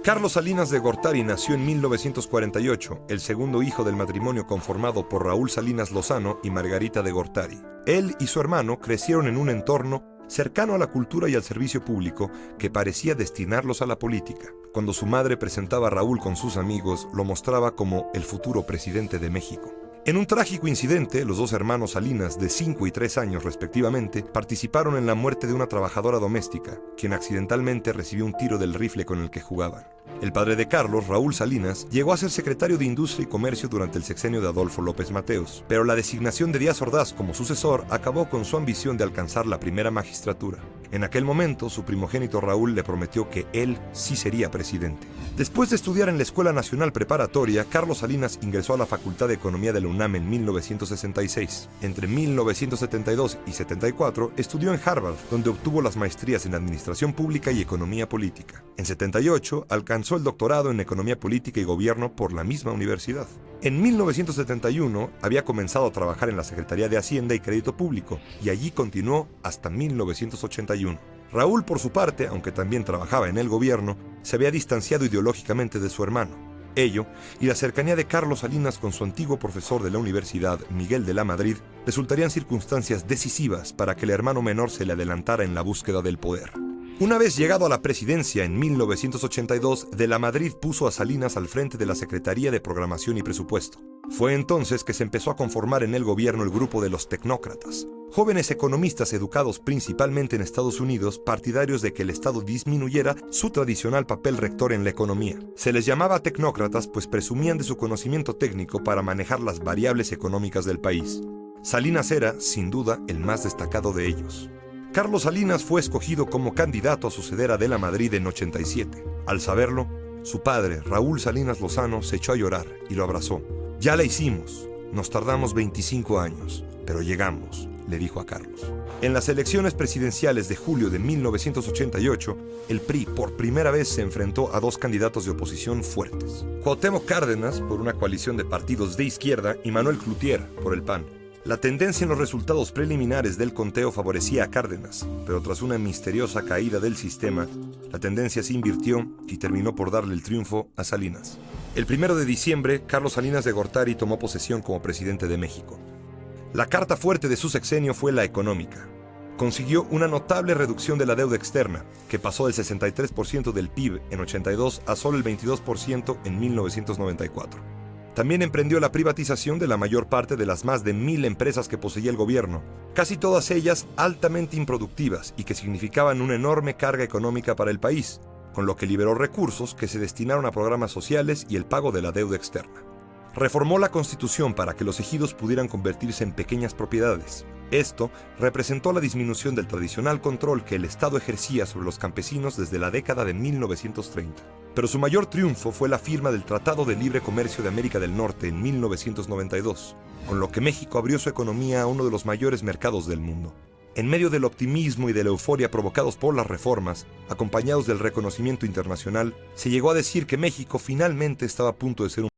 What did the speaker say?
Carlos Salinas de Gortari nació en 1948, el segundo hijo del matrimonio conformado por Raúl Salinas Lozano y Margarita de Gortari. Él y su hermano crecieron en un entorno cercano a la cultura y al servicio público que parecía destinarlos a la política. Cuando su madre presentaba a Raúl con sus amigos, lo mostraba como el futuro presidente de México. En un trágico incidente, los dos hermanos Salinas, de 5 y 3 años respectivamente, participaron en la muerte de una trabajadora doméstica, quien accidentalmente recibió un tiro del rifle con el que jugaban. El padre de Carlos, Raúl Salinas, llegó a ser secretario de Industria y Comercio durante el sexenio de Adolfo López Mateos, pero la designación de Díaz Ordaz como sucesor acabó con su ambición de alcanzar la primera magistratura. En aquel momento, su primogénito Raúl le prometió que él sí sería presidente. Después de estudiar en la Escuela Nacional Preparatoria, Carlos Salinas ingresó a la Facultad de Economía de la UNAM en 1966. Entre 1972 y 74 estudió en Harvard, donde obtuvo las maestrías en Administración Pública y Economía Política. En 78 alcanzó el doctorado en Economía Política y Gobierno por la misma universidad. En 1971 había comenzado a trabajar en la Secretaría de Hacienda y Crédito Público, y allí continuó hasta 1981. Raúl, por su parte, aunque también trabajaba en el gobierno, se había distanciado ideológicamente de su hermano. Ello, y la cercanía de Carlos Salinas con su antiguo profesor de la universidad, Miguel de la Madrid, resultarían circunstancias decisivas para que el hermano menor se le adelantara en la búsqueda del poder. Una vez llegado a la presidencia en 1982, de la Madrid puso a Salinas al frente de la Secretaría de Programación y Presupuesto. Fue entonces que se empezó a conformar en el gobierno el grupo de los tecnócratas, jóvenes economistas educados principalmente en Estados Unidos, partidarios de que el Estado disminuyera su tradicional papel rector en la economía. Se les llamaba tecnócratas pues presumían de su conocimiento técnico para manejar las variables económicas del país. Salinas era, sin duda, el más destacado de ellos. Carlos Salinas fue escogido como candidato a suceder a De la Madrid en 87. Al saberlo, su padre, Raúl Salinas Lozano, se echó a llorar y lo abrazó. «Ya la hicimos. Nos tardamos 25 años, pero llegamos», le dijo a Carlos. En las elecciones presidenciales de julio de 1988, el PRI por primera vez se enfrentó a dos candidatos de oposición fuertes. Cuauhtémoc Cárdenas, por una coalición de partidos de izquierda, y Manuel Cloutier, por el PAN. La tendencia en los resultados preliminares del conteo favorecía a Cárdenas, pero tras una misteriosa caída del sistema, la tendencia se invirtió y terminó por darle el triunfo a Salinas. El 1 de diciembre, Carlos Salinas de Gortari tomó posesión como presidente de México. La carta fuerte de su sexenio fue la económica. Consiguió una notable reducción de la deuda externa, que pasó del 63% del PIB en 82 a solo el 22% en 1994. También emprendió la privatización de la mayor parte de las más de 1,000 empresas que poseía el gobierno, casi todas ellas altamente improductivas y que significaban una enorme carga económica para el país, con lo que liberó recursos que se destinaron a programas sociales y el pago de la deuda externa. Reformó la Constitución para que los ejidos pudieran convertirse en pequeñas propiedades. Esto representó la disminución del tradicional control que el Estado ejercía sobre los campesinos desde la década de 1930. Pero su mayor triunfo fue la firma del Tratado de Libre Comercio de América del Norte en 1992, con lo que México abrió su economía a uno de los mayores mercados del mundo. En medio del optimismo y de la euforia provocados por las reformas, acompañados del reconocimiento internacional, se llegó a decir que México finalmente estaba a punto de ser un